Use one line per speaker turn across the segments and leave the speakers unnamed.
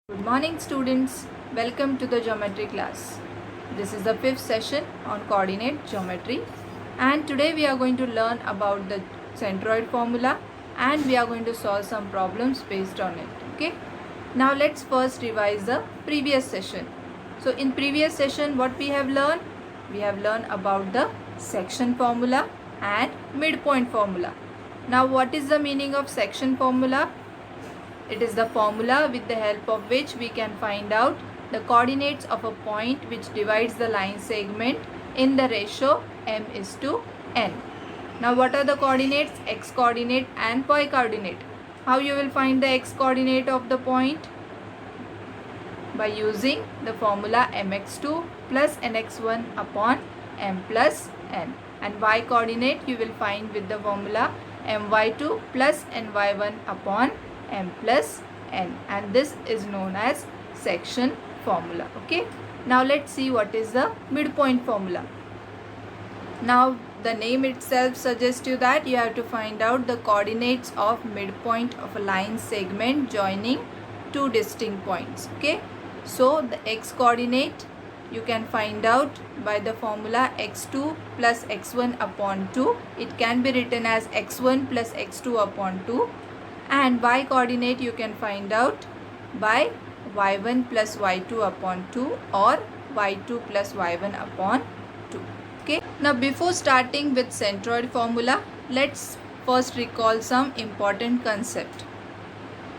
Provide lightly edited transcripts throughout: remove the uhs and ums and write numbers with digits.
Good morning students, welcome to the geometry class. This is the fifth session on coordinate geometry and today we are going to learn about the centroid formula and we are going to solve some problems based on it. Okay. Now let's first revise the previous session. So in previous session what we have learned? We have learned about the section formula and midpoint formula. Now what is the meaning of section formula? It is the formula with the help of which we can find out the coordinates of a point which divides the line segment in the ratio m is to n. Now what are the coordinates? X coordinate and y coordinate. How you will find the x coordinate of the point? By using the formula mx2 plus nx1 upon m plus n. And y coordinate you will find with the formula my2 plus ny1 upon m plus n, and this is known as section formula. Okay, now let's see what is the midpoint formula. Now the name itself suggests you that you have to find out the coordinates of midpoint of a line segment joining two distinct points. Okay, so the x coordinate you can find out by the formula x2 plus x1 upon 2. It can be written as x1 plus x2 upon 2. And y coordinate you can find out by y1 plus y2 upon 2 or y2 plus y1 upon 2. Okay. Now before starting with centroid formula, let's first recall some important concept.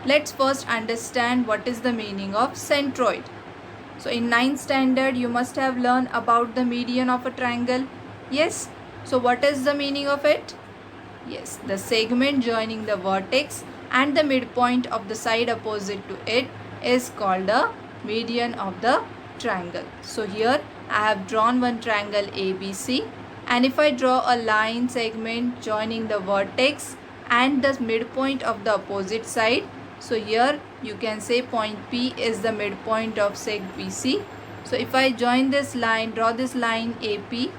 Let's first understand what is the meaning of centroid. So in 9th standard you must have learned about the median of a triangle. Yes. So what is the meaning of it? Yes, the segment joining the vertex and the midpoint of the side opposite to it is called the median of the triangle. So here I have drawn one triangle ABC, and if I draw a line segment joining the vertex and the midpoint of the opposite side, so here you can say point P is the midpoint of seg BC. So if I join this line, draw this line AP,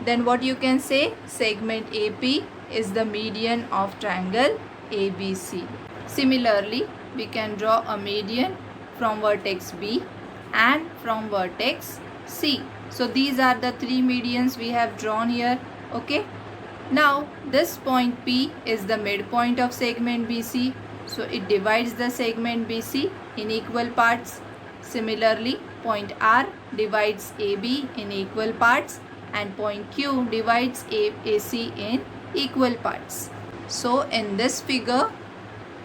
then what you can say? Segment AP is the median of triangle ABC. Similarly, we can draw a median from vertex B and from vertex C. So these are the three medians we have drawn here. Okay. Now this point P is the midpoint of segment BC. So it divides the segment BC in equal parts. Similarly, point R divides AB in equal parts and point Q divides AC in equal parts. So in this figure,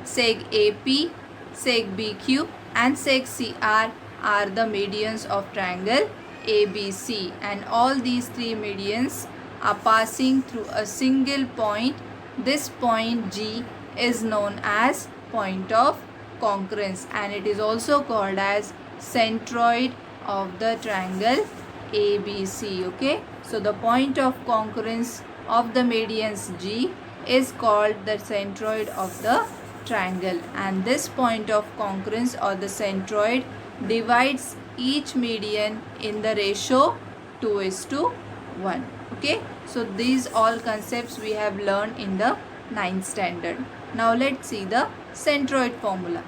seg AP, seg BQ and seg CR are the medians of triangle ABC, and all these three medians are passing through a single point. This point G is known as point of concurrence and it is also called as centroid of the triangle ABC. Okay, so the point of concurrence of the medians G is called the centroid of the triangle, and this point of concurrence or the centroid divides each median in the ratio 2:1. Okay, so these all concepts we have learned in the 9th standard. Now let's see the centroid formula.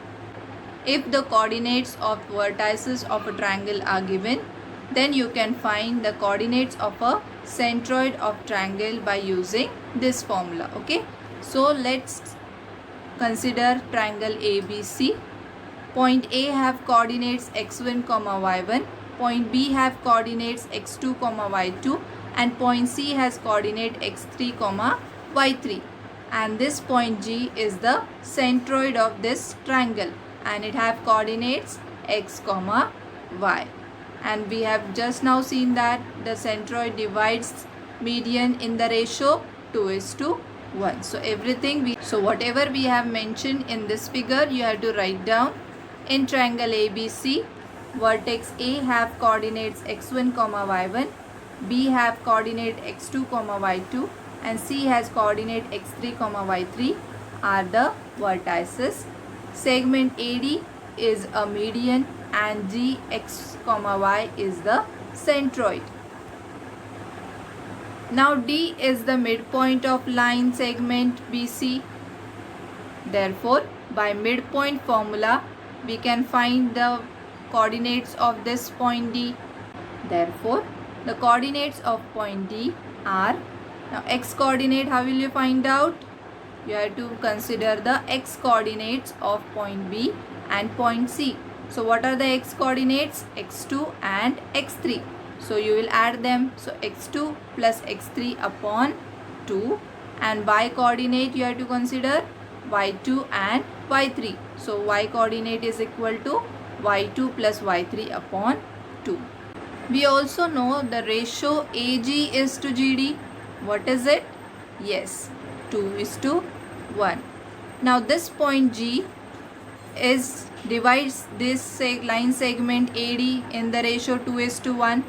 If the coordinates of vertices of a triangle are given, then you can find the coordinates of a centroid of triangle by using this formula. Okay, so let's consider triangle ABC. Point A have coordinates x1 comma y1, point B have coordinates x2 comma y2 and point C has coordinate x3 comma y3, and this point G is the centroid of this triangle and it have coordinates x comma y. And we have just now seen that the centroid divides median in the ratio 2:1. So whatever we have mentioned in this figure you have to write down. In triangle ABC, vertex A have coordinates x1 comma y1, B have coordinate x2 comma y2 and C has coordinate x3 comma y3 are the vertices. Segment AD is a median and G x comma y is the centroid. Now D is the midpoint of line segment BC. Therefore, by midpoint formula we can find the coordinates of this point D. Therefore, the coordinates of point D are, now x coordinate, how will you find out? You have to consider the x coordinates of point B and point C. So what are the x coordinates? x2 and x3. So you will add them. So x2 plus x3 upon 2, and y coordinate you have to consider y2 and y3. So y coordinate is equal to y2 plus y3 upon 2. We also know the ratio AG is to GD. What is it? Yes, 2:1. Now this point G divides this line segment AD in the ratio 2:1.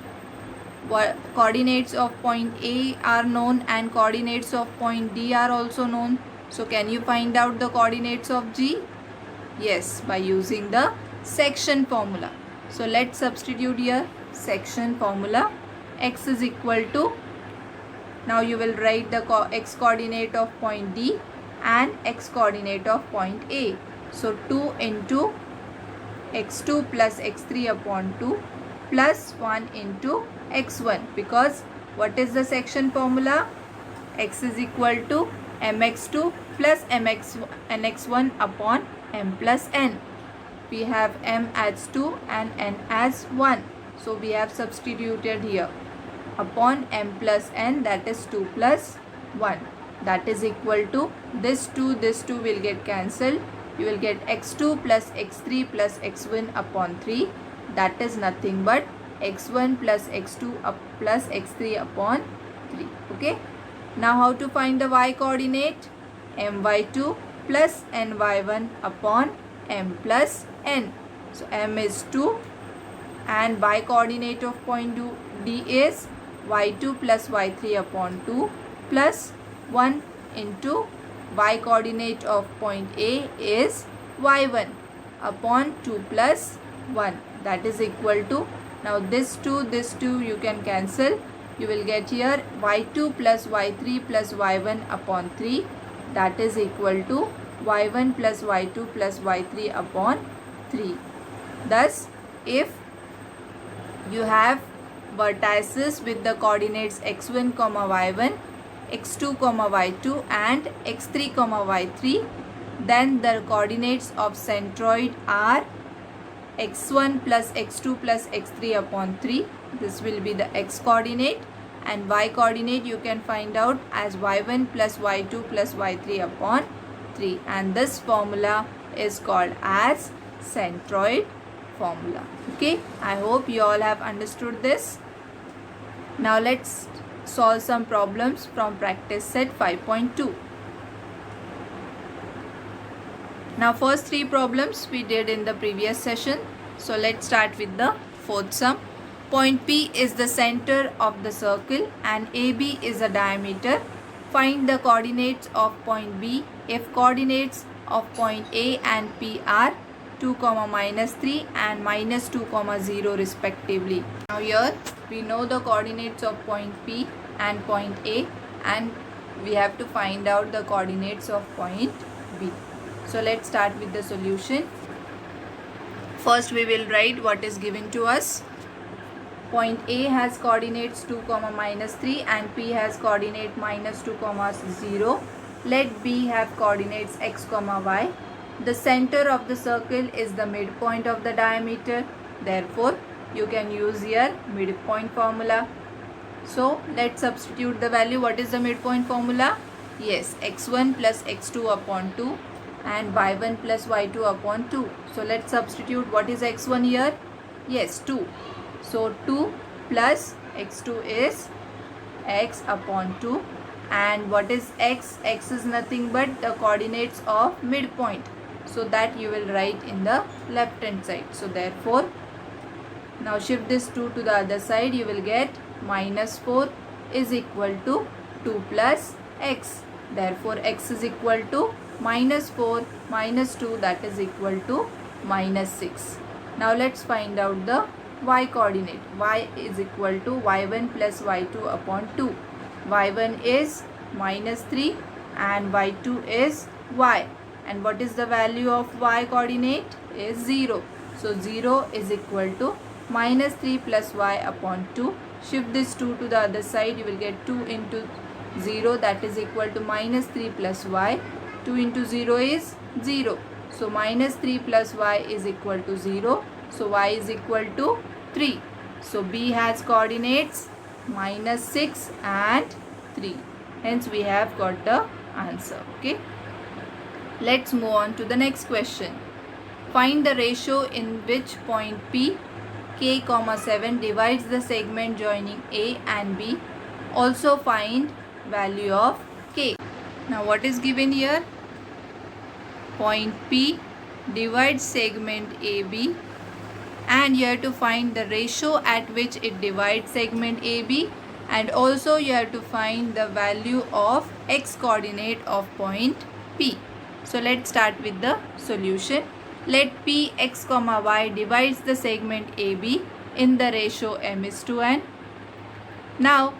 Coordinates of point A are known and coordinates of point D are also known. So can you find out the coordinates of G? Yes, by using the section formula. So let's substitute here section formula. X is equal to, now you will write the x coordinate of point D and x coordinate of point A. So 2 into x2 plus x3 upon 2 plus 1 into x1, because what is the section formula? X is equal to mx2 plus nx1 upon m plus n. We have m as 2 and n as 1. So we have substituted here upon m plus n, that is 2 plus 1. That is equal to this 2 will get cancelled. You will get x2 plus x3 plus x1 upon 3. That is nothing but x1 plus x2 plus x3 upon 3. Okay. Now how to find the y coordinate? my2 plus ny1 upon m plus n. So m is 2 and y coordinate of point D is y2 plus y3 upon 2 plus 1 into y coordinate of point A is y1 upon 2 plus 1. That is equal to, now this 2 you can cancel. You will get here y2 plus y3 plus y1 upon 3. That is equal to y1 plus y2 plus y3 upon 3. Thus, if you have vertices with the coordinates x1, y1, x2, y2 and x3, y3, then the coordinates of centroid are x1 plus x2 plus x3 upon 3. This will be the x coordinate, and y coordinate you can find out as y1 plus y2 plus y3 upon 3, and this formula is called as centroid formula. Okay, I hope you all have understood this. Now let's solve some problems from practice set 5.2. Now first 3 problems we did in the previous session. So let's start with the fourth sum. Point P is the center of the circle and AB is the diameter. Find the coordinates of point B if coordinates of point A and P are 2, -3 and -2, 0 respectively. Now here we know the coordinates of point P and point A, and we have to find out the coordinates of point B. So let's start with the solution. First we will write what is given to us. Point A has coordinates 2, -3 and P has coordinate -2, 0. Let B have coordinates x, y. The center of the circle is the midpoint of the diameter. Therefore, you can use here midpoint formula. So let's substitute the value. What is the midpoint formula? Yes, x1 plus x2 upon 2 and y1 plus y2 upon 2. So let's substitute. What is x1 here? Yes, 2. So 2 plus x2 is x upon 2. And what is x? X is nothing but the coordinates of midpoint. So that you will write in the left hand side. So therefore, now shift this 2 to the other side. You will get -4 is equal to 2 plus x. Therefore, x is equal to -4 minus 2, that is equal to -6. Now let's find out the y coordinate. Y is equal to y1 plus y2 upon 2. y1 is -3 and y2 is y. And what is the value of y coordinate? is 0. So 0 is equal to minus 3 plus y upon 2. Shift this 2 to the other side. You will get 2 into 0, that is equal to minus 3 plus y. 2 into 0 is 0. So minus 3 plus y is equal to 0. So y is equal to 3. So B has coordinates minus 6 and 3. Hence we have got the answer. Okay. Let's move on to the next question. Find the ratio in which point P, K, 7 divides the segment joining A and B. Also find value of K. Now what is given here? Point P divides segment AB, and you have to find the ratio at which it divides segment AB, and also you have to find the value of x coordinate of point P. So let's start with the solution. Let P x comma y divides the segment AB in the ratio m is to n. Now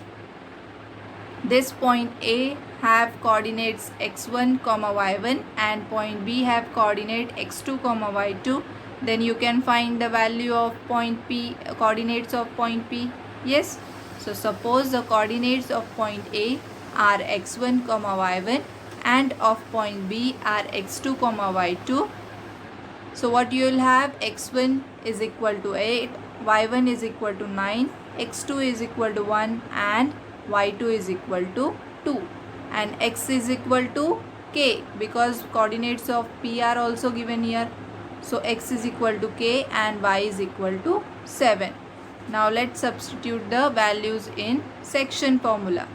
this point A have coordinates x1 comma y1 and point B have coordinate x2 comma y2. Then you can find the value of point P, coordinates of point P. Yes. So suppose the coordinates of point A are x1 comma y1 and of point B are x2 comma y2. So what you will have, x1 is equal to 8, y1 is equal to 9, x2 is equal to 1 and y2 is equal to 2, and x is equal to k because coordinates of P are also given here. So x is equal to k and y is equal to 7. Now let's substitute the values in section formula.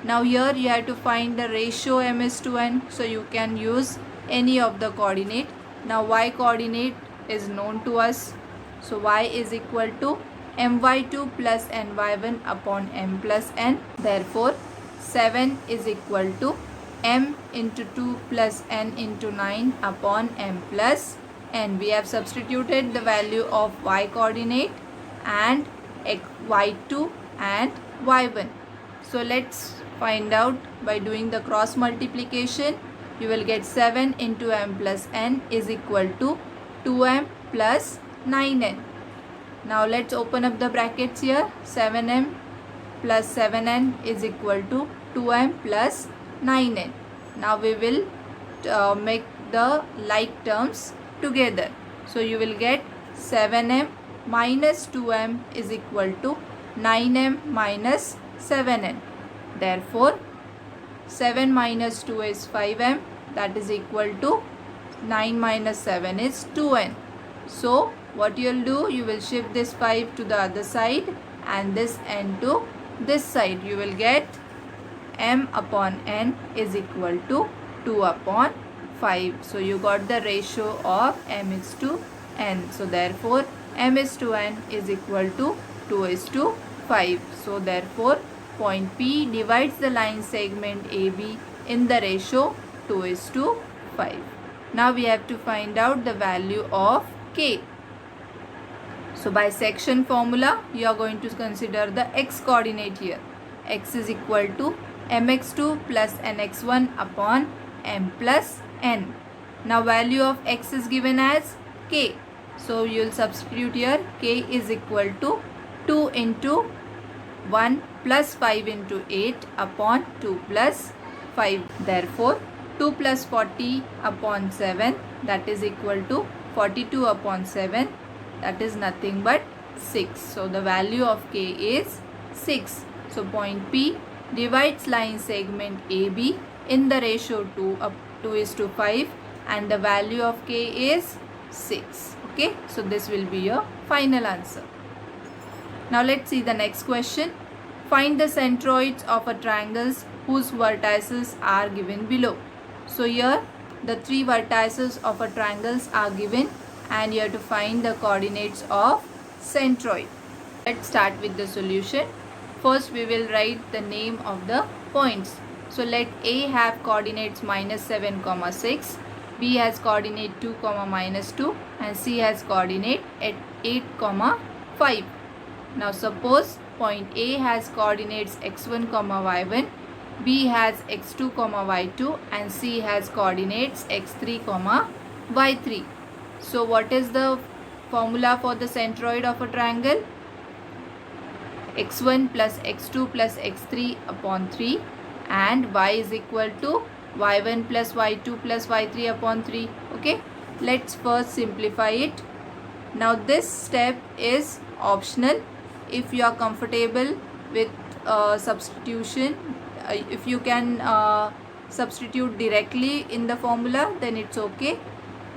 Now here you have to find the ratio m is to n, so you can use any of the coordinate. Now y coordinate is known to us, so y is equal to my2 plus ny1 upon m plus n. Therefore 7 is equal to m into 2 plus n into 9 upon m plus n. We have substituted the value of y coordinate and y2 and y1. So let's find out by doing the cross multiplication. You will get 7 into m plus n is equal to 2m plus 9n. Now let's open up the brackets here. 7m plus 7n is equal to 2m plus 9n. Now we will make the like terms together. So you will get 7m minus 2m is equal to 9m minus 7n. Therefore 7 minus 2 is 5m, that is equal to 9 minus 7 is 2n. So what you will do, you will shift this 5 to the other side and this n to this side. You will get m upon n is equal to 2 upon 5. So you got the ratio of m is to n. So therefore m is to n is equal to 2 is to 5. So therefore point P divides the line segment AB in the ratio 2 is to 5. Now we have to find out the value of K. So by section formula, you are going to consider the x coordinate here. X is equal to mx2 plus nx1 upon m plus n. Now value of x is given as k. So you will substitute here, k is equal to 2 into 1 plus 5 into 8 upon 2 plus 5. Therefore 2 plus 40 upon 7, that is equal to 42 upon 7, that is nothing but 6. So the value of k is 6. So point P divides line segment AB in the ratio 2 is to 5 and the value of k is 6. Okay, so this will be your final answer. Now let's see the next question. Find the centroids of a triangles whose vertices are given below. So here the 3 vertices of a triangles are given and you have to find the coordinates of centroid. Let's start with the solution. First we will write the name of the points. So let A have coordinates minus 7 comma 6, B has coordinate 2 comma minus 2 and C has coordinate at 8 comma 5. Now suppose point A has coordinates x1 comma y1, B has x2 comma y2 and C has coordinates x3 comma y3. So what is the formula for the centroid of a triangle? x1 plus x2 plus x3 upon 3 and y is equal to y1 plus y2 plus y3 upon 3. Okay, let's first simplify it. Now this step is optional. If you are comfortable with substitution, if you can substitute directly in the formula, then it's okay.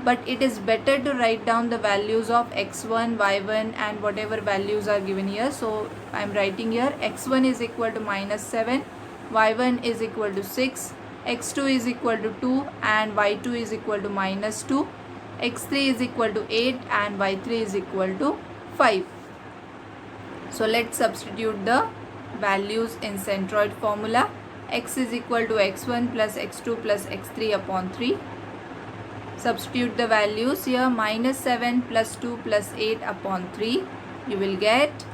But it is better to write down the values of x1, y1 and whatever values are given here. So I am writing here x1 is equal to minus 7, y1 is equal to 6, x2 is equal to 2 and y2 is equal to minus 2, x3 is equal to 8 and y3 is equal to 5. So let's substitute the values in centroid formula. X is equal to x1 plus x2 plus x3 upon 3. Substitute the values here. Minus 7 plus 2 plus 8 upon 3. You will get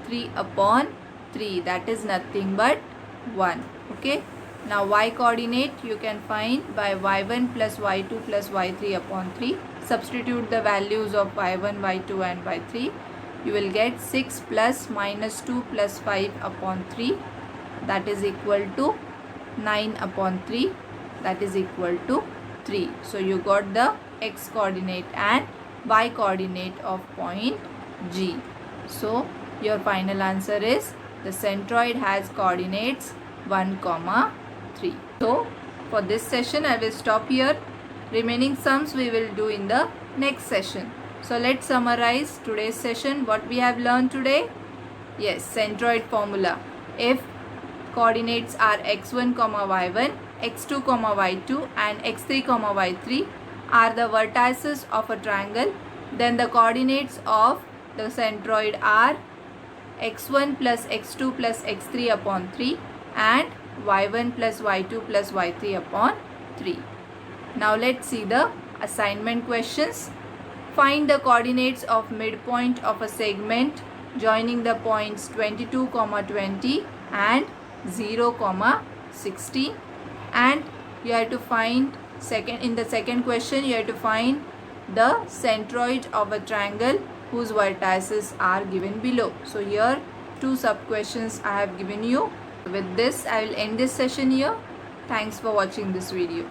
3 upon 3. That is nothing but 1. Okay. Now y coordinate you can find by y1 plus y2 plus y3 upon 3. Substitute the values of y1, y2 and y3. You will get 6 plus minus 2 plus 5 upon 3. That is equal to 9 upon 3. That is equal to 3. So you got the x coordinate and y coordinate of point G. So your final answer is the centroid has coordinates 1, 3. So for this session I will stop here. Remaining sums we will do in the next session. So let's summarize today's session. What we have learned today? Yes, centroid formula. If coordinates are x1, y1, x2, y2 and x3, y3 are the vertices of a triangle, then the coordinates of the centroid are x1 plus x2 plus x3 upon 3 and y1 plus y2 plus y3 upon 3. Now let's see the assignment questions. Find the coordinates of midpoint of a segment joining the points 22, 20 and 0, 60, and you have to find in the second question you have to find the centroid of a triangle whose vertices are given below. So here 2 sub questions I have given you. With this I will end this session here. Thanks for watching this video.